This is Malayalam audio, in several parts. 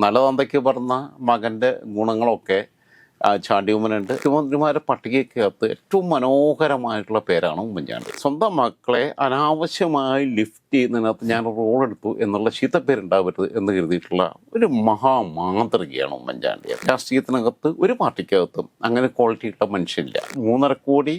നല്ല തന്തയ്ക്ക് പറഞ്ഞ മകൻ്റെ ഗുണങ്ങളൊക്കെ ചാണ്ടിയുമ്മനുണ്ട്. മുഖ്യമന്ത്രിമാരുടെ പട്ടികയ്ക്കകത്ത് ഏറ്റവും മനോഹരമായിട്ടുള്ള പേരാണ് ഉമ്മൻചാണ്ടി. സ്വന്തം മക്കളെ അനാവശ്യമായി ലിഫ്റ്റ് ചെയ്യുന്നതിനകത്ത് ഞാൻ റോൾ എടുത്തു എന്നുള്ള ചീത്തപ്പേരുണ്ടാവരുത് എന്ന് കരുതിയിട്ടുള്ള ഒരു മഹാമാന്ത്രികയാണ് ഉമ്മൻചാണ്ടി. രാഷ്ട്രീയത്തിനകത്ത് ഒരു പാർട്ടിക്കകത്തും അങ്ങനെ ക്വാളിറ്റിയുള്ള മനുഷ്യനില്ല. 3.5 കോടി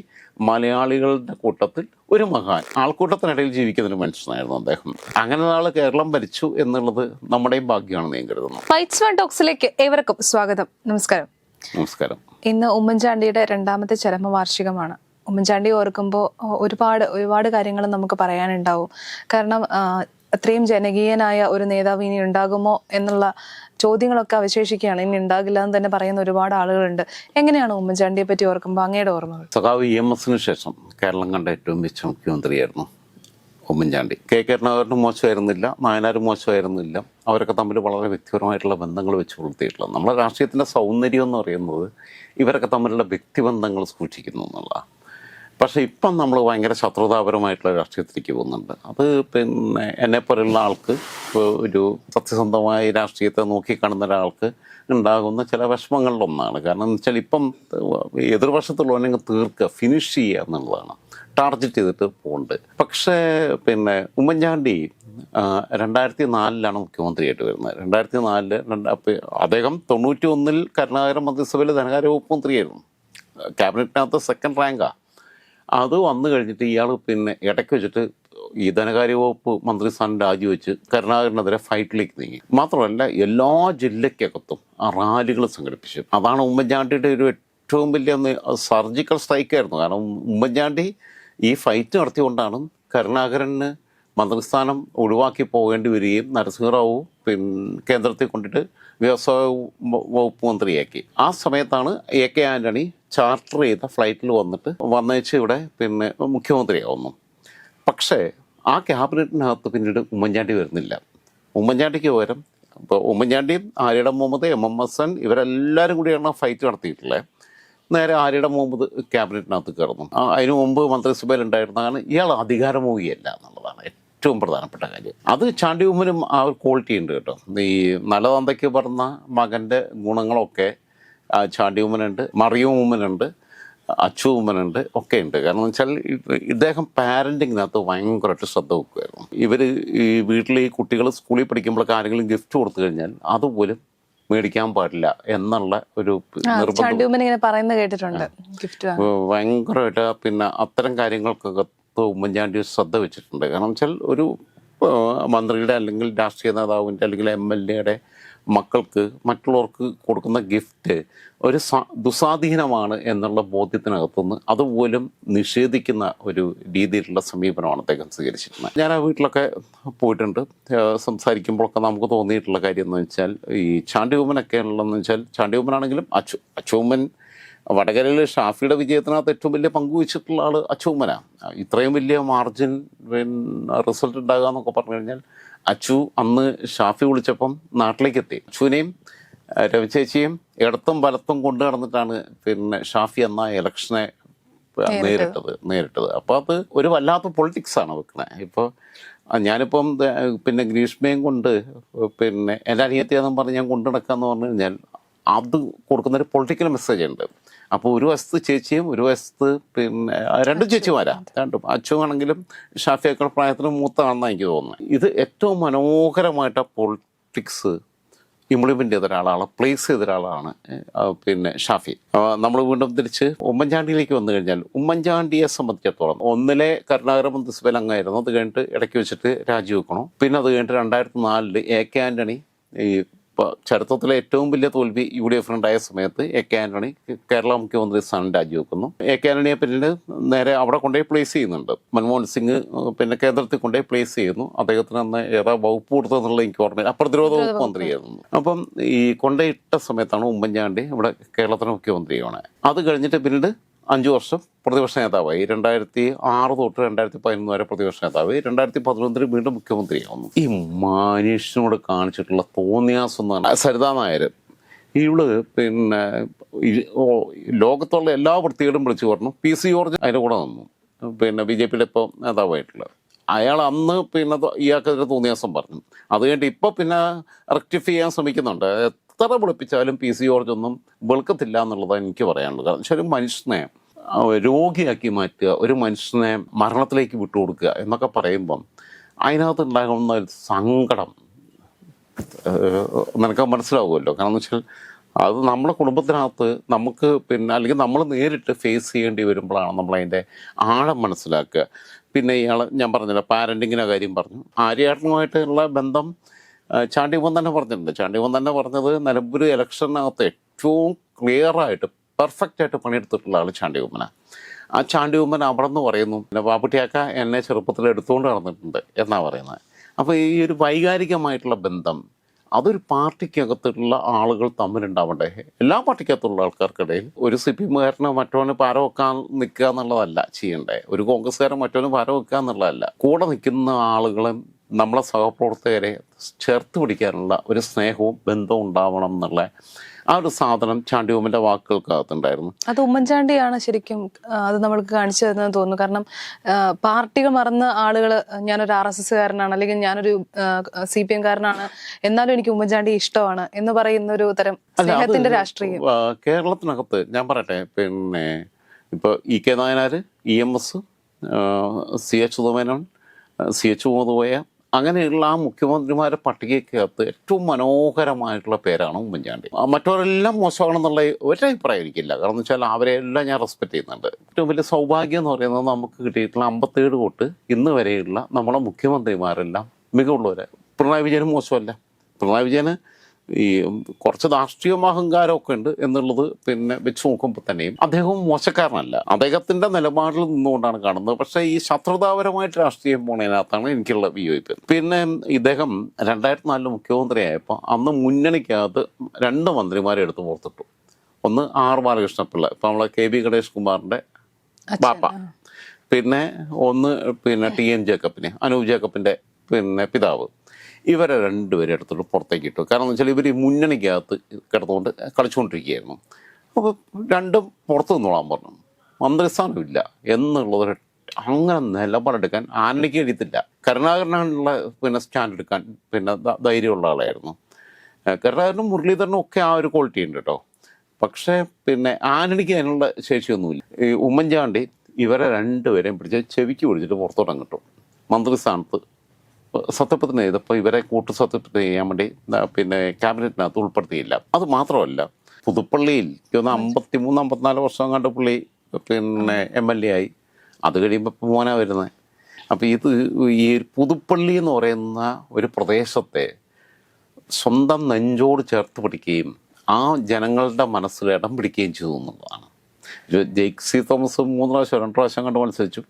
മലയാളികളുടെ കൂട്ടത്തിൽ ഒരു മഹാൻ ആൾക്കൂട്ടത്തിനിടയിൽ ജീവിക്കുന്ന ഒരു മനുഷ്യനായിരുന്നു അദ്ദേഹം. അങ്ങനെ നാളെ കേരളം ഭരിച്ചു എന്നുള്ളത് നമ്മുടെയും ഭാഗ്യമാണെന്ന് ഞാൻ കരുതുന്നു. ഫൈറ്റ്സ് വൺ ടോക്സിലേക്ക് ഏവർക്കും സ്വാഗതം. നമസ്കാരം. നമസ്കാരം. ഇന്ന് ഉമ്മൻചാണ്ടിയുടെ 2ാമത്തെ ചരമവാർഷികമാണ്. ഉമ്മൻചാണ്ടി ഓർക്കുമ്പോൾ ഒരുപാട് കാര്യങ്ങൾ നമുക്ക് പറയാനുണ്ടാവും. കാരണം അത്രയും ജനകീയനായ ഒരു നേതാവ് ഇനി ഉണ്ടാകുമോ എന്നുള്ള ചോദ്യങ്ങളൊക്കെ അവശേഷിക്കുകയാണ്. ഇനി ഉണ്ടാകില്ല എന്ന് തന്നെ പറയുന്ന ഒരുപാട് ആളുകളുണ്ട്. എങ്ങനെയാണ് ഉമ്മൻചാണ്ടിയെ പറ്റി ഓർക്കുമ്പോൾ അങ്ങയുടെ ഓർമ്മകൾ? സഖാവ് EMSന് ശേഷം കേരളം കണ്ട ഏറ്റവും മികച്ച മുഖ്യമന്ത്രിയായിരുന്നു ഉമ്മൻചാണ്ടി. കരുണാകരനും മോശമായിരുന്നില്ല, നായനാരും മോശമായിരുന്നില്ല. അവരൊക്കെ തമ്മിൽ വളരെ വ്യക്തിപരമായിട്ടുള്ള ബന്ധങ്ങൾ വെച്ച് പുലർത്തിയിട്ടുള്ളത്. നമ്മുടെ രാഷ്ട്രീയത്തിൻ്റെ സൗന്ദര്യം എന്ന് പറയുന്നത് ഇവരൊക്കെ തമ്മിലുള്ള വ്യക്തിബന്ധങ്ങൾ സൂക്ഷിക്കുന്നു എന്നുള്ളതാണ്. പക്ഷേ ഇപ്പം നമ്മൾ ഭയങ്കര ശത്രുതാപരമായിട്ടുള്ള രാഷ്ട്രീയത്തിലേക്ക് പോകുന്നുണ്ട്. അത് പിന്നെ എന്നെപ്പോലുള്ള ആൾക്ക്, ഒരു സത്യസന്ധമായ രാഷ്ട്രീയത്തെ നോക്കിക്കാണുന്ന ഒരാൾക്ക് ഉണ്ടാകുന്ന ചില വിഷമങ്ങളിലൊന്നാണ്. കാരണം എന്ന് വെച്ചാൽ ഇപ്പം എതിർവശത്തുള്ളവനെ തീർക്കുക, ഫിനിഷ് ചെയ്യുക എന്നുള്ളതാണ്, ടാർഗറ്റ് ചെയ്തിട്ട് പോകുന്നുണ്ട്. പക്ഷേ പിന്നെ ഉമ്മൻചാണ്ടി 2004 മുഖ്യമന്ത്രിയായിട്ട് വരുന്നത്. 2004 അദ്ദേഹം 91 കരുണാകരൻ മന്ത്രിസഭയിൽ ധനകാര്യ വകുപ്പ് മന്ത്രിയായിരുന്നു. ക്യാബിനറ്റിനകത്ത് 2nd റാങ്കാണ്. അത് വന്നു കഴിഞ്ഞിട്ട് ഇയാൾ പിന്നെ ഇടയ്ക്ക് വെച്ചിട്ട് ഈ ധനകാര്യ വകുപ്പ് മന്ത്രിസ്ഥാനം രാജിവെച്ച് കരുണാകരനെതിരെ ഫൈറ്റിലേക്ക് നീങ്ങി. മാത്രമല്ല എല്ലാ ജില്ലയ്ക്കകത്തും റാലികൾ സംഘടിപ്പിച്ചു. അതാണ് ഉമ്മൻചാണ്ടിയുടെ ഒരു ഏറ്റവും വലിയ സർജിക്കൽ സ്ട്രൈക്കായിരുന്നു. കാരണം ഉമ്മൻചാണ്ടി ഈ ഫൈറ്റ് നടത്തിക്കൊണ്ടാണ് കരുണാകരന് മന്ത്രിസ്ഥാനം ഒഴിവാക്കി പോകേണ്ടി വരികയും നരസിംഹറാവു കേന്ദ്രത്തിൽ കൊണ്ടിട്ട് വ്യവസായ വകുപ്പ് മന്ത്രിയാക്കി. ആ സമയത്താണ് AK ആൻ്റണി ചാർട്ടർ ചെയ്ത ഫ്ലൈറ്റിൽ വന്നേച്ച് ഇവിടെ മുഖ്യമന്ത്രിയാവുന്നു. പക്ഷേ ആ ക്യാബിനറ്റിനകത്ത് പിന്നീട് ഉമ്മൻചാണ്ടി വരുന്നില്ല. ഉമ്മൻചാണ്ടിക്ക് പകരം ഇപ്പോൾ ഉമ്മൻചാണ്ടിയും ആര്യട മുഹമ്മദ്, MMSN ഇവരെല്ലാവരും കൂടിയാണ് ഫൈറ്റ് നടത്തിയിട്ടുള്ളത്. നേരെ ആര്യട മുഹമ്മദ് ക്യാബിനറ്റിനകത്ത് കയറുന്നു. അതിനു മുമ്പ് മന്ത്രിസഭയിൽ ഉണ്ടായിരുന്നതാണ്. ഇയാൾ അധികാരമോഹിയല്ല എന്നുള്ളതാണ് ഏറ്റവും പ്രധാനപ്പെട്ട കാര്യം. അത് ചാണ്ടി ഉമ്മനും ആ ഒരു ക്വാളിറ്റി ഉണ്ട് കേട്ടോ. ഈ നല്ല തന്തയ്ക്ക് പറഞ്ഞ മകൻ്റെ ഗുണങ്ങളൊക്കെ ചാണ്ടി ഉമ്മനുണ്ട്, മറിയം ഉമ്മനുണ്ട്, അച്ചു ഉമ്മനുണ്ട്, ഒക്കെ ഉണ്ട്. കാരണം എന്ന് വെച്ചാൽ ഇദ്ദേഹം പാരൻറ്റിങ്ങിനകത്ത് ഭയങ്കരമായിട്ട് ശ്രദ്ധ വെക്കുമായിരുന്നു. ഇവർ ഈ വീട്ടിൽ ഈ കുട്ടികൾ സ്കൂളിൽ പഠിക്കുമ്പോഴൊക്കെ ആരെങ്കിലും ഗിഫ്റ്റ് കൊടുത്തു കഴിഞ്ഞാൽ അതുപോലും മേടിക്കാൻ പാടില്ല എന്നുള്ള ഒരു നിർബന്ധം ഭയങ്കരമായിട്ട് അത്തരം കാര്യങ്ങൾക്കകത്ത് ഉമ്മൻചാണ്ടി ശ്രദ്ധ വെച്ചിട്ടുണ്ട്. കാരണം വെച്ചാൽ ഒരു മന്ത്രിയുടെ അല്ലെങ്കിൽ രാഷ്ട്രീയ നേതാവിൻ്റെ അല്ലെങ്കിൽ MLAയുടെ മക്കൾക്ക് മറ്റുള്ളവർക്ക് കൊടുക്കുന്ന ഗിഫ്റ്റ് ഒരു ദുസ്വാധീനമാണ് എന്നുള്ള ബോധ്യത്തിനകത്തുനിന്ന് അതുപോലും നിഷേധിക്കുന്ന ഒരു രീതിയിലുള്ള സമീപനമാണ് അദ്ദേഹം സ്വീകരിച്ചിരുന്നത്. ഞാൻ ആ വീട്ടിലൊക്കെ പോയിട്ടുണ്ട്. സംസാരിക്കുമ്പോഴൊക്കെ നമുക്ക് തോന്നിയിട്ടുള്ള കാര്യം എന്ന് വെച്ചാൽ ഈ ചാണ്ടി ഉമ്മനൊക്കെ ഉള്ളതെന്ന് വെച്ചാൽ ചാണ്ടി ഉമ്മനാണെങ്കിലും അച്ചുമ്മൻ വടകരയിൽ ഷാഫിയുടെ വിജയത്തിനകത്ത് ഏറ്റവും വലിയ പങ്കുവച്ചിട്ടുള്ള ആൾ അച്ചുമ്മനാണ്. ഇത്രയും വലിയ മാർജിൻ റിസൾട്ട് ഉണ്ടാകുക എന്നൊക്കെ പറഞ്ഞു കഴിഞ്ഞാൽ അച്ചു അന്ന് ഷാഫി വിളിച്ചപ്പം നാട്ടിലേക്ക് എത്തി. അച്ചുവിനെയും രവിചേച്ചിയും ഇടത്തും വലത്തും കൊണ്ടു നടന്നിട്ടാണ് ഷാഫി എന്ന ഇലക്ഷനെ നേരിട്ടത്. അപ്പോൾ അത് ഒരു വല്ലാത്ത പൊളിറ്റിക്സാണ് വെക്കണേ. ഇപ്പോൾ ഞാനിപ്പം ഗ്രീഷ്മയും കൊണ്ട് എൻ്റെ അനിയത്തിയാണെന്ന് പറഞ്ഞ് ഞാൻ കൊണ്ടു നടക്കാമെന്ന് പറഞ്ഞു കഴിഞ്ഞാൽ അത് കൊടുക്കുന്നൊരു പൊളിറ്റിക്കൽ മെസ്സേജ് ഉണ്ട്. അപ്പോൾ ഒരു വശത്ത് ചേച്ചിയും ഒരു വശത്ത് രണ്ടും ചേച്ചിമാരാ. രണ്ടും അച്ചുവാണെങ്കിലും ഷാഫിയേക്കാൾ പ്രായത്തിന് മൂത്താണെന്നാണ് എനിക്ക് തോന്നുന്നത്. ഇത് ഏറ്റവും മനോഹരമായിട്ട് പൊളിറ്റിക്സ് ഇംപ്ലിമെൻ്റ് ചെയ്ത ഒരാളാണ്, പ്ലേസ് ചെയ്ത ഒരാളാണ് ഷാഫി. നമ്മൾ വീണ്ടും തിരിച്ച് ഉമ്മൻചാണ്ടിയിലേക്ക് വന്നു കഴിഞ്ഞാൽ ഉമ്മൻചാണ്ടിയെ സംബന്ധിച്ചിടത്തോളം ഒന്നിലെ കരുണാകരൻ മന്ത്രിസഭയിൽ അംഗമായിരുന്നു. അത് കഴിഞ്ഞിട്ട് ഇടയ്ക്ക് വെച്ചിട്ട് രാജിവെക്കണം. പിന്നെ അത് കഴിഞ്ഞിട്ട് 2004 AK ആൻ്റണി ഇപ്പോൾ ചരിത്രത്തിലെ ഏറ്റവും വലിയ തോൽവി UDF ഉണ്ടായ സമയത്ത് AK ആൻ്റണി കേരള മുഖ്യമന്ത്രി സ്ഥാനം രാജിവെക്കുന്നു. AK ആൻ്റണിയെ പിന്നീട് നേരെ അവിടെ കൊണ്ടുപോയി പ്ലേസ് ചെയ്യുന്നുണ്ട്. മൻമോഹൻ സിംഗ് കേന്ദ്രത്തിൽ കൊണ്ടുപോയി പ്ലേസ് ചെയ്യുന്നു. അദ്ദേഹത്തിന് അന്ന് ഏതാ വകുപ്പ് കൊടുത്തതെന്നുള്ള എനിക്ക് ഓർമ്മയില്ല. പ്രതിരോധ വകുപ്പ് മന്ത്രിയായിരുന്നു. അപ്പം ഈ കൊണ്ടുപോയിട്ട സമയത്താണ് ഉമ്മൻചാണ്ടി ഇവിടെ കേരളത്തിന് മുഖ്യമന്ത്രിയാണ്. അത് കഴിഞ്ഞിട്ട് പിന്നീട് 5 വർഷം പ്രതിപക്ഷ നേതാവായി. 2006 തൊട്ട് 2011 വരെ പ്രതിപക്ഷ നേതാവായി. 2011 വീണ്ടും മുഖ്യമന്ത്രിയാവുന്നു. ഈ മനുഷ്യനോട് കാണിച്ചിട്ടുള്ള തോന്നിയാസം എന്ന് പറഞ്ഞാൽ സരിതാ നായർ. ഇവള് ലോകത്തുള്ള എല്ലാ വൃത്തികളും വിളിച്ചു പറഞ്ഞു. PC ജോർജ് അതിൻ്റെ കൂടെ നിന്നു. BJPയുടെ ഇപ്പോൾ നേതാവായിട്ടുള്ളത്. അയാൾ അന്ന് പിന്നെ ഇയാൾക്കെതിരെ തോന്നിയ ദിവസം പറഞ്ഞു. അത് കഴിഞ്ഞിട്ട് ഇപ്പോൾ പിന്നെ റെക്ടിഫൈ ചെയ്യാൻ ശ്രമിക്കുന്നുണ്ട്. എത്ര വെളുപ്പിച്ചാലും പി സി ജോർജ് ഒന്നും വെളുക്കത്തില്ല എന്നുള്ളതാണ് എനിക്ക് പറയാനുള്ളത്. കാരണം വെച്ചാൽ ഒരു മനുഷ്യനെ രോഗിയാക്കി മാറ്റുക, ഒരു മനുഷ്യനെ മരണത്തിലേക്ക് വിട്ടുകൊടുക്കുക എന്നൊക്കെ പറയുമ്പം അതിനകത്ത് ഉണ്ടാകുന്ന ഒരു സങ്കടം നിനക്ക് മനസ്സിലാവുമല്ലോ. കാരണം എന്ന് വെച്ചാൽ അത് നമ്മുടെ കുടുംബത്തിനകത്ത് നമുക്ക് പിന്നെ അല്ലെങ്കിൽ നമ്മൾ നേരിട്ട് ഫേസ് ചെയ്യേണ്ടി വരുമ്പോഴാണ് നമ്മളതിൻ്റെ ആഴം മനസ്സിലാക്കുക. പിന്നെ ഇയാൾ ഞാൻ പറഞ്ഞില്ല പാരൻറ്റിങ്ങിൻ്റെ കാര്യം പറഞ്ഞു. ആര്യാട്ടനുമായിട്ടുള്ള ബന്ധം ചാണ്ടിയമ്മൻ തന്നെ പറഞ്ഞിട്ടുണ്ട്. ചാണ്ടിയമ്മൻ തന്നെ പറഞ്ഞത് നിലമ്പൂർ ഇലക്ഷനകത്ത് ഏറ്റവും ക്ലിയറായിട്ട് പെർഫെക്റ്റായിട്ട് പണിയെടുത്തിട്ടുള്ള ആൾ ചാണ്ടിയമ്മനാണ്. ആ ചാണ്ടിയമ്മൻ അവിടെ നിന്ന് പറയുന്നു പിന്നെ പാപ്പുട്ടിയാക്ക എന്നെ ചെറുപ്പത്തിൽ എടുത്തുകൊണ്ട് നടന്നിട്ടുണ്ട് എന്നാണ് പറയുന്നത്. അപ്പോൾ ഈ ഒരു വൈകാരികമായിട്ടുള്ള ബന്ധം അതൊരു പാർട്ടിക്കകത്തുള്ള ആളുകൾ തമ്മിലുണ്ടാവണ്ടേ. എല്ലാ പാർട്ടിക്കകത്തുള്ള ആൾക്കാർക്കിടയിൽ ഒരു CPM-കാരന് മറ്റവന് പാര വെക്കാൻ നിൽക്കുക എന്നുള്ളതല്ല ചെയ്യണ്ടേ. ഒരു കോൺഗ്രസ്സുകാരൻ മറ്റവന് പാര വെക്കുക എന്നുള്ളതല്ല. കൂടെ നിൽക്കുന്ന ആളുകളെ നമ്മളെ സഹപ്രവർത്തകരെ ചേർത്ത് പിടിക്കാനുള്ള ഒരു സ്നേഹവും ബന്ധവും ഉണ്ടാവണം എന്നുള്ള ആ ഒരു സാധനം ചാണ്ടിയമ്മൻ്റെ വാക്കുകൾക്കകത്തുണ്ടായിരുന്നു. അത് ഉമ്മൻചാണ്ടിയാണ് ശരിക്കും അത് നമ്മൾക്ക് കാണിച്ചു തരുന്നതെന്ന് തോന്നുന്നു. കാരണം പാർട്ടികൾ മറന്ന ആളുകൾ ഞാനൊരു RSSകാരനാണ് അല്ലെങ്കിൽ ഞാനൊരു CPM-കാരനാണ് എന്നാലും എനിക്ക് ഉമ്മൻചാണ്ടി ഇഷ്ടമാണ് എന്ന് പറയുന്ന ഒരു തരം സ്നേഹത്തിന്റെ രാഷ്ട്രീയം കേരളത്തിനകത്ത് ഞാൻ പറയട്ടെ. പിന്നെ ഇപ്പോൾ EK Nayanar, EMS, CH സുധമേനോൻ, CH Muhammad, അങ്ങനെയുള്ള ആ മുഖ്യമന്ത്രിമാരുടെ പട്ടികയ്ക്കകത്ത് ഏറ്റവും മനോഹരമായിട്ടുള്ള പേരാണ് ഉമ്മൻചാണ്ടി. മറ്റവരെല്ലാം മോശമാണെന്നുള്ള ഒരഭിപ്രായം എനിക്കില്ല. കാരണം എന്ന് വെച്ചാൽ അവരെല്ലാം ഞാൻ റെസ്പെക്ട് ചെയ്യുന്നുണ്ട്. ഏറ്റവും വലിയ സൗഭാഗ്യം എന്ന് പറയുന്നത് നമുക്ക് കിട്ടിയിട്ടുള്ള 57 തൊട്ട് ഇന്ന് വരെയുള്ള നമ്മളെ മുഖ്യമന്ത്രിമാരെല്ലാം മികവുള്ളവരെ. പിണറായി വിജയനും മോശമല്ല. പിണറായി വിജയന് ഈ കുറച്ച് രാഷ്ട്രീയ അഹങ്കാരമൊക്കെ ഉണ്ട് എന്നുള്ളത് പിന്നെ വെച്ച് നോക്കുമ്പോൾ തന്നെയും അദ്ദേഹം മോശക്കാരനല്ല. അദ്ദേഹത്തിൻ്റെ നിലപാടിൽ നിന്നുകൊണ്ടാണ് കാണുന്നത്. പക്ഷേ ഈ ശത്രുതാപരമായിട്ട് രാഷ്ട്രീയം പോണതിനകത്താണ് എനിക്കുള്ള വിയോജിപ്പ്. പിന്നെ ഇദ്ദേഹം 2004 മുഖ്യമന്ത്രിയായപ്പോൾ അന്ന് മുന്നണിക്കകത്ത് 2 മന്ത്രിമാരെ എടുത്ത് പുറത്തിട്ടു. ഒന്ന് R ബാലകൃഷ്ണപിള്ള, ഇപ്പം നമ്മളെ KB ഗണേഷ് കുമാറിൻ്റെ ബാപ്പ. പിന്നെ ഒന്ന് പിന്നെ TN ജേക്കബിനെ, അനൂപ് ജേക്കബിൻ്റെ പിന്നെ പിതാവ്. ഇവരെ 2 പേരെ എടുത്തിട്ട് പുറത്തേക്ക് ഇട്ടു. കാരണം എന്ന് വെച്ചാൽ ഇവർ ഈ മുന്നണിക്കകത്ത് കിടന്നുകൊണ്ട് കളിച്ചുകൊണ്ടിരിക്കുകയായിരുന്നു. അപ്പോൾ 2 പുറത്ത് നിന്നോളാൻ പറഞ്ഞു. മന്ത്രിസ്ഥാനമില്ല എന്നുള്ളതൊരു അങ്ങനെ നിലപാടെടുക്കാൻ ആന്റണിക്ക് കഴിയത്തില്ല. കരുണാകരനുള്ള പിന്നെ സ്റ്റാൻഡ് എടുക്കാൻ പിന്നെ ധൈര്യമുള്ള ആളായിരുന്നു. കരുണാകരനും മുരളീധരനും ഒക്കെ ആ ഒരു ക്വാളിറ്റി ഉണ്ട് കേട്ടോ. പക്ഷേ പിന്നെ ആന്റണിക്ക് അതിനുള്ള ശേഷിയൊന്നുമില്ല. ഈ ഉമ്മൻചാണ്ടി ഇവരെ 2 പേരെയും പിടിച്ച് ചെവിക്ക് പിടിച്ചിട്ട് പുറത്തോട്ടം കിട്ടും. മന്ത്രിസ്ഥാനത്ത് സത്യപ്രതിജ്ഞ ചെയ്തപ്പോൾ ഇവരെ സത്യപ്രതിജ്ഞ ചെയ്യാൻ വേണ്ടി പിന്നെ ക്യാബിനറ്റിനകത്ത് ഉൾപ്പെടുത്തിയില്ല. അത് മാത്രമല്ല പുതുപ്പള്ളിയിൽ 53-54 വർഷം കണ്ട് പുള്ളി പിന്നെ MLA ആയി. അത് കഴിയുമ്പോൾ മോനാ വരുന്നത്. അപ്പോൾ ഇത് ഈ പുതുപ്പള്ളി എന്ന് പറയുന്ന ഒരു പ്രദേശത്തെ സ്വന്തം നെഞ്ചോട് ചേർത്ത് പിടിക്കുകയും ആ ജനങ്ങളുടെ മനസ്സിൽ ഇടം പിടിക്കുകയും ചെയ്തു എന്നുള്ളതാണ്. ജെയ്സി തോമസ് 3 പ്രാവശ്യം 2 പ്രാവശ്യം കണ്ട് മത്സരിച്ചു,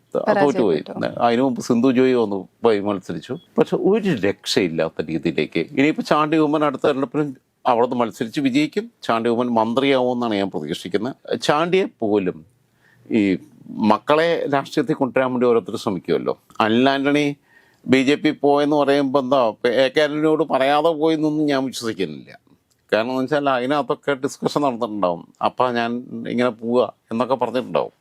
തോറ്റുപോയി. അതിനു മുമ്പ് സിന്ധു ജോയി വന്നു പോയി മത്സരിച്ചു. പക്ഷെ ഒരു രക്ഷയില്ലാത്ത രീതിയിലേക്ക് ഇനിയിപ്പോൾ ചാണ്ടി ഉമ്മൻ അടുത്ത തെരഞ്ഞെടുപ്പിനും അവിടുന്ന് മത്സരിച്ച് വിജയിക്കും. ചാണ്ടി ഉമ്മൻ മന്ത്രിയാവുമെന്നാണ് ഞാൻ പ്രതീക്ഷിക്കുന്നത്. ചാണ്ടിയെ പോലും ഈ മക്കളെ രാഷ്ട്രീയത്തിൽ കൊണ്ടുവരാൻ വേണ്ടി ഓരോരുത്തർ ശ്രമിക്കുമല്ലോ. അനിൽ ആന്റണി BJP പോയെന്ന് പറയുമ്പോൾ എന്താ AK ആന്റണിയോട് പറയാതെ പോയെന്നൊന്നും ഞാൻ വിശ്വസിക്കുന്നില്ല. കാരണം എന്ന് വെച്ചാൽ അതിനകത്തൊക്കെ ഡിസ്കഷൻ നടന്നിട്ടുണ്ടാവും. അപ്പം ഞാൻ ഇങ്ങനെ പോവുക എന്നൊക്കെ പറഞ്ഞിട്ടുണ്ടാവും.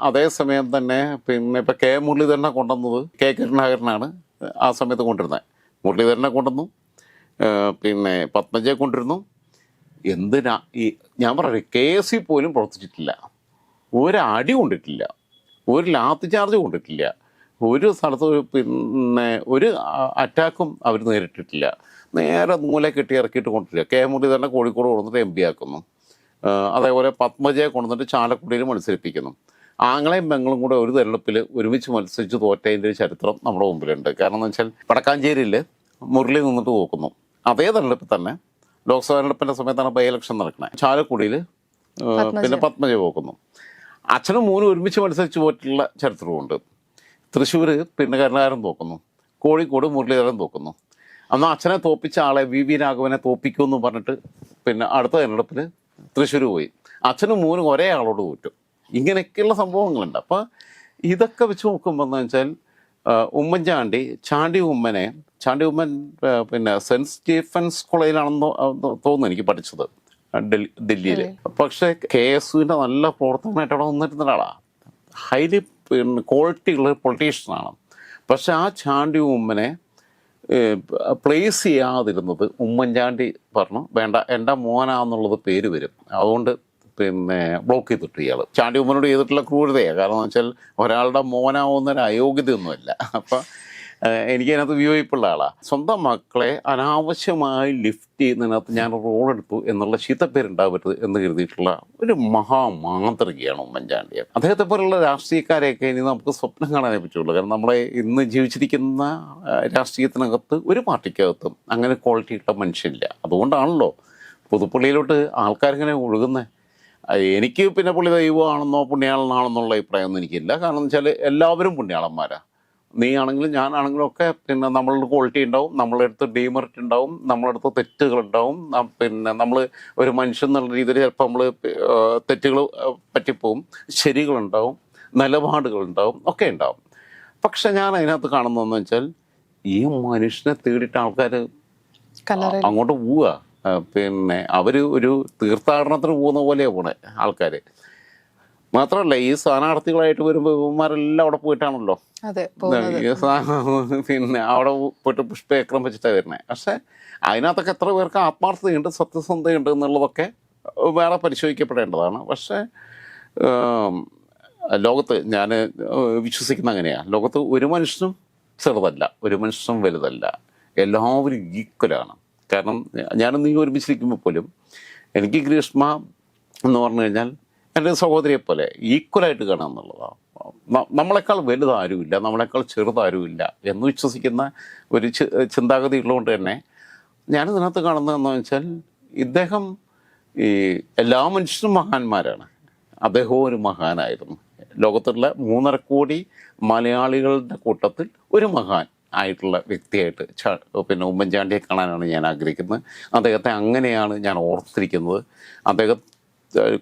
അതേസമയം തന്നെ പിന്നെ ഇപ്പം K മുരളീധരനെ കൊണ്ടുവന്നത് K കരുണാകരനാണ് ആ സമയത്ത് കൊണ്ടിരുന്നത്. മുരളീധരനെ കൊണ്ടുവന്നു, പിന്നെ പത്മജയെ കൊണ്ടിരുന്നു. എന്തിനാ ഈ ഞാൻ പറയുന്നത് KC പോലും പ്രവർത്തിച്ചിട്ടില്ല, ഒരു അടി കൊണ്ടിട്ടില്ല, ഒരു ലാത്തി ചാർജ് കൊണ്ടിട്ടില്ല, ഒരു സ്ഥലത്ത് പിന്നെ ഒരു അറ്റാക്കും അവർ നേരിട്ടിട്ടില്ല. നേരെ മൂല കെട്ടി ഇറക്കിയിട്ട് കൊണ്ടിരിക്കുക. K മുരളീധരനെ കോഴിക്കോട് കൊണ്ടുവന്നിട്ട് MP ആക്കുന്നു. അതേപോലെ പത്മജയെ കൊണ്ടുവന്നിട്ട് ചാലക്കുടിയിൽ മത്സരിപ്പിക്കുന്നു. ആങ്ങളെയും പെങ്ങളും കൂടെ ഒരു തെരഞ്ഞെടുപ്പിൽ ഒരുമിച്ച് മത്സരിച്ച് തോറ്റതിൻ്റെ ഒരു ചരിത്രം നമ്മുടെ മുമ്പിലുണ്ട്. കാരണം എന്ന് വെച്ചാൽ വടക്കാഞ്ചേരിയിൽ മുരളി നിന്നിട്ട് നോക്കുന്നു. അതേ തെരഞ്ഞെടുപ്പിൽ തന്നെ ലോക്സഭാ തെരഞ്ഞെടുപ്പിൻ്റെ സമയത്താണ് ബൈ ഇലക്ഷൻ നടക്കുന്നത്. ചാലക്കുടിയിൽ പിന്നെ പത്മജ പോക്കുന്നു. അച്ഛനും മോനും ഒരുമിച്ച് മത്സരിച്ച് പോയിട്ടുള്ള ചരിത്രമുണ്ട്. തൃശ്ശൂർ പിന്നെ കരുണാകരൻ തോക്കുന്നു, കോഴിക്കോട് മുരളീധരൻ തോക്കുന്നു. അന്ന് അച്ഛനെ തോപ്പിച്ച ആളെ VV രാഘവനെ തോപ്പിക്കുമെന്ന് പറഞ്ഞിട്ട് പിന്നെ അടുത്ത തെരഞ്ഞെടുപ്പിൽ തൃശ്ശൂർ പോയി. അച്ഛനും മോനും ഒരേ ആളോട് തോറ്റു. ഇങ്ങനെയൊക്കെയുള്ള സംഭവങ്ങളുണ്ട്. അപ്പോൾ ഇതൊക്കെ വെച്ച് നോക്കുമ്പോൾ എന്ന് വെച്ചാൽ ചാണ്ടി ഉമ്മൻ പിന്നെ സെൻറ്റ് സ്റ്റീഫൻസ് കോളേജിലാണെന്ന് തോന്നുന്നു എനിക്ക് പഠിച്ചത് ദില്ലിയിൽ. പക്ഷേ KSUവിൻ്റെ നല്ല പ്രവർത്തനമായിട്ട് അവിടെ വന്നിരുന്ന ഒരാളാണ്. ഹൈലി പിന്നെ ക്വാളിറ്റി ഉള്ള പൊളിറ്റീഷ്യനാണ്. പക്ഷെ ആ ചാണ്ടി ഉമ്മനെ പ്ലേസ് ചെയ്യാതിരുന്നത് ഉമ്മൻചാണ്ടി പറഞ്ഞു വേണ്ട എൻ്റെ മോനാന്നുള്ളത് പേര് വരും, അതുകൊണ്ട് പിന്നെ ബ്ലോക്ക് ചെയ്തിട്ട് ഇയാൾ ചാണ്ടി ഉമ്മനോട് ചെയ്തിട്ടുള്ള ക്രൂരതയാണ്. കാരണം എന്ന് വെച്ചാൽ ഒരാളുടെ മോനാവുന്നൊരു അയോഗ്യതയൊന്നുമല്ല. അപ്പം എനിക്കതിനകത്ത് വിയോജിപ്പുള്ള ആളാണ്. സ്വന്തം മക്കളെ അനാവശ്യമായി ലിഫ്റ്റ് ചെയ്യുന്നതിനകത്ത് ഞാൻ റോൾ എടുത്തു എന്നുള്ള ചീത്തപ്പേരുണ്ടാവരുത് എന്ന് കരുതിയിട്ടുള്ള ഒരു മഹാമാന്ത്രികയാണ് ഉമ്മൻചാണ്ടി. അദ്ദേഹത്തെ പോലുള്ള രാഷ്ട്രീയക്കാരെയൊക്കെ ഇനി നമുക്ക് സ്വപ്നം കാണാനേ പറ്റുള്ളൂ. കാരണം നമ്മളെ ഇന്ന് ജീവിച്ചിരിക്കുന്ന രാഷ്ട്രീയത്തിനകത്ത് ഒരു പാർട്ടിക്കകത്തും അങ്ങനെ ക്വാളിറ്റിയുള്ള മനുഷ്യനില്ല. അതുകൊണ്ടാണല്ലോ പുതുപ്പള്ളിയിലോട്ട് ആൾക്കാരിങ്ങനെ ഒഴുകുന്നത്. എനിക്ക് പിന്നെ പുള്ളി ദൈവമാണെന്നോ പുണ്യാളനാണെന്നുള്ള അഭിപ്രായമൊന്നും എനിക്കില്ല. കാരണം എന്ന് വെച്ചാൽ എല്ലാവരും പുണ്യാളന്മാരാണ്. നീ ആണെങ്കിലും ഞാനാണെങ്കിലും ഒക്കെ പിന്നെ നമ്മളുടെ ക്വാളിറ്റി ഉണ്ടാവും, നമ്മളെ അടുത്ത് ഡീമെറിറ്റ് ഉണ്ടാവും, നമ്മളെ അടുത്ത് തെറ്റുകളുണ്ടാവും. പിന്നെ നമ്മൾ ഒരു മനുഷ്യൻ എന്നുള്ള രീതിയിൽ ചിലപ്പോൾ നമ്മൾ തെറ്റുകൾ പറ്റിപ്പോവും, ശരികളുണ്ടാവും, നിലപാടുകളുണ്ടാവും, ഒക്കെ ഉണ്ടാവും. പക്ഷെ ഞാൻ അതിനകത്ത് കാണുന്നതെന്ന് വെച്ചാൽ ഈ മനുഷ്യനെ തേടിയിട്ട് ആൾക്കാർ അങ്ങോട്ട് പോവുക. പിന്നെ അവർ ഒരു തീർത്ഥാടനത്തിന് പോകുന്ന പോലെയാണ് പോണേ ആൾക്കാർ. മാത്രമല്ല ഈ സ്ഥാനാർത്ഥികളായിട്ട് വരുമ്പോൾ ഇവന്മാരെല്ലാം അവിടെ പോയിട്ടാണല്ലോ പിന്നെ അവിടെ പോയിട്ട് പുഷ്പചക്രം വെച്ചിട്ടാണ് വരുന്നത്. പക്ഷെ അതിനകത്തൊക്കെ എത്ര പേർക്ക് ആത്മാർത്ഥതയുണ്ട്, സത്യസന്ധതയുണ്ട് എന്നുള്ളതൊക്കെ വേറെ പരിശോധിക്കപ്പെടേണ്ടതാണ്. പക്ഷേ ലോകത്ത് ഞാൻ വിശ്വസിക്കുന്ന അങ്ങനെയാണ്, ലോകത്ത് ഒരു മനുഷ്യനും ചെറുതല്ല, ഒരു മനുഷ്യനും വലുതല്ല, എല്ലാവരും ഈക്വലാണ്. കാരണം ഞാനും നീ ഒരുമിച്ചിരിക്കുമ്പോൾ പോലും എനിക്ക് ഗ്രീഷ്മ എന്ന് പറഞ്ഞു കഴിഞ്ഞാൽ എൻ്റെ സഹോദരിയെ പോലെ ഈക്വലായിട്ട് കാണുക എന്നുള്ളതാണ്. നമ്മളെക്കാൾ വലുതാരുമില്ല, നമ്മളെക്കാൾ ചെറുതാരുമില്ല എന്ന് വിശ്വസിക്കുന്ന ഒരു ചിന്താഗതി ഉള്ളതുകൊണ്ട് തന്നെ ഞാനിതിനകത്ത് കാണുന്നതെന്ന് വെച്ചാൽ ഇദ്ദേഹം ഈ എല്ലാ മനുഷ്യരും മഹാന്മാരാണ്. അദ്ദേഹവും ഒരു മഹാനായിരുന്നു. ലോകത്തുള്ള 3.5 കോടി മലയാളികളുടെ കൂട്ടത്തിൽ ഒരു മഹാൻ ആയിട്ടുള്ള വ്യക്തിയായിട്ട് പിന്നെ ഉമ്മൻചാണ്ടിയെ കാണാനാണ് ഞാൻ ആഗ്രഹിക്കുന്നത്. അദ്ദേഹത്തെ അങ്ങനെയാണ് ഞാൻ ഓർത്തിരിക്കുന്നത്. അദ്ദേഹം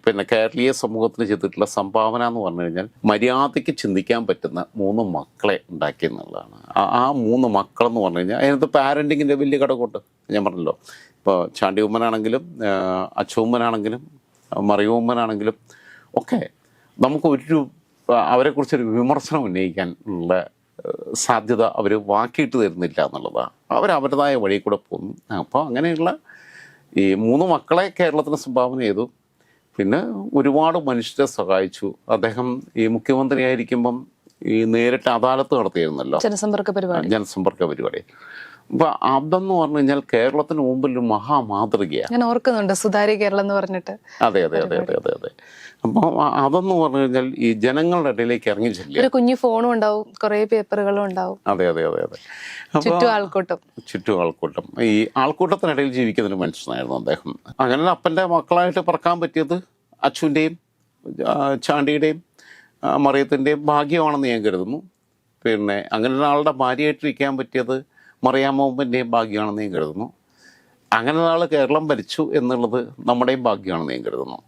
പിന്നെ കേരളീയ സമൂഹത്തിന് ചെയ്തിട്ടുള്ള സംഭാവന എന്ന് പറഞ്ഞു കഴിഞ്ഞാൽ മര്യാദയ്ക്ക് ചിന്തിക്കാൻ പറ്റുന്ന 3 മക്കളെ ഉണ്ടാക്കിയെന്നുള്ളതാണ്. ആ 3 മക്കളെന്ന് പറഞ്ഞു കഴിഞ്ഞാൽ അതിനകത്ത് പാരൻറ്റിങ്ങിൻ്റെ വലിയ ഘടകമുണ്ട്. ഞാൻ പറഞ്ഞല്ലോ, ഇപ്പോൾ ചാണ്ടി ഉമ്മനാണെങ്കിലും അച്ചൂമ്മനാണെങ്കിലും മറിയൂമ്മനാണെങ്കിലും ഒക്കെ നമുക്കൊരു അവരെക്കുറിച്ചൊരു വിമർശനം ഉന്നയിക്കാൻ ഉള്ള സാധ്യത അവർ വാക്കിയിട്ട് തരുന്നില്ല എന്നുള്ളതാണ്. അവരവരുടേതായ വഴി കൂടെ പോകുന്നു. അപ്പോൾ അങ്ങനെയുള്ള ഈ 3 മക്കളെ കേരളത്തിന് സംഭാവന ചെയ്തു. പിന്നെ ഒരുപാട് മനുഷ്യരെ സഹായിച്ചു. അദ്ദേഹം ഈ മുഖ്യമന്ത്രിയായിരിക്കുമ്പം ഈ നേരിട്ട് അദാലത്ത് നടത്തിയിരുന്നല്ലോ, ജനസമ്പർക്ക പരിപാടി. അപ്പോൾ അതെന്ന് പറഞ്ഞു കഴിഞ്ഞാൽ കേരളത്തിന് മുമ്പിൽ ഒരു മഹാമാതൃകയാണ്. ഞാൻ ഓർക്കുന്നുണ്ട് സുതാര്യ കേരളം എന്ന് പറഞ്ഞിട്ട്. അതെ. അപ്പോൾ അതെന്ന് പറഞ്ഞു കഴിഞ്ഞാൽ ഈ ജനങ്ങളുടെ ഇടയിലേക്ക് ഇറങ്ങി ചെല്ലുക. ഒരു കുഞ്ഞു ഫോണും ഉണ്ടാവും, കുറേ പേപ്പറുകളും ഉണ്ടാവും. അതെ. ചുറ്റും ആൾക്കൂട്ടം. ഈ ആൾക്കൂട്ടത്തിനിടയിൽ ജീവിക്കുന്ന ഒരു മനുഷ്യനായിരുന്നു അദ്ദേഹം. അങ്ങനെ അപ്പൻ്റെ മക്കളായിട്ട് പറക്കാൻ പറ്റിയത് അച്ചുവിൻ്റെയും ചാണ്ടിയുടെയും മറിയത്തിൻ്റെയും ഭാഗ്യമാണെന്ന് ഞാൻ കരുതുന്നു. പിന്നെ അങ്ങനെ ഒരാളുടെ ഭാര്യയായിട്ടിരിക്കാൻ പറ്റിയത് മറിയാമ്മ ഉമ്മൻ്റെയും ഭാഗ്യമാണെന്ന് ഞാൻ കരുതുന്നു. അങ്ങനെ ഒരാൾ കേരളം ഭരിച്ചു എന്നുള്ളത് നമ്മുടെയും ഭാഗ്യമാണെന്ന് ഞാൻ കരുതുന്നു.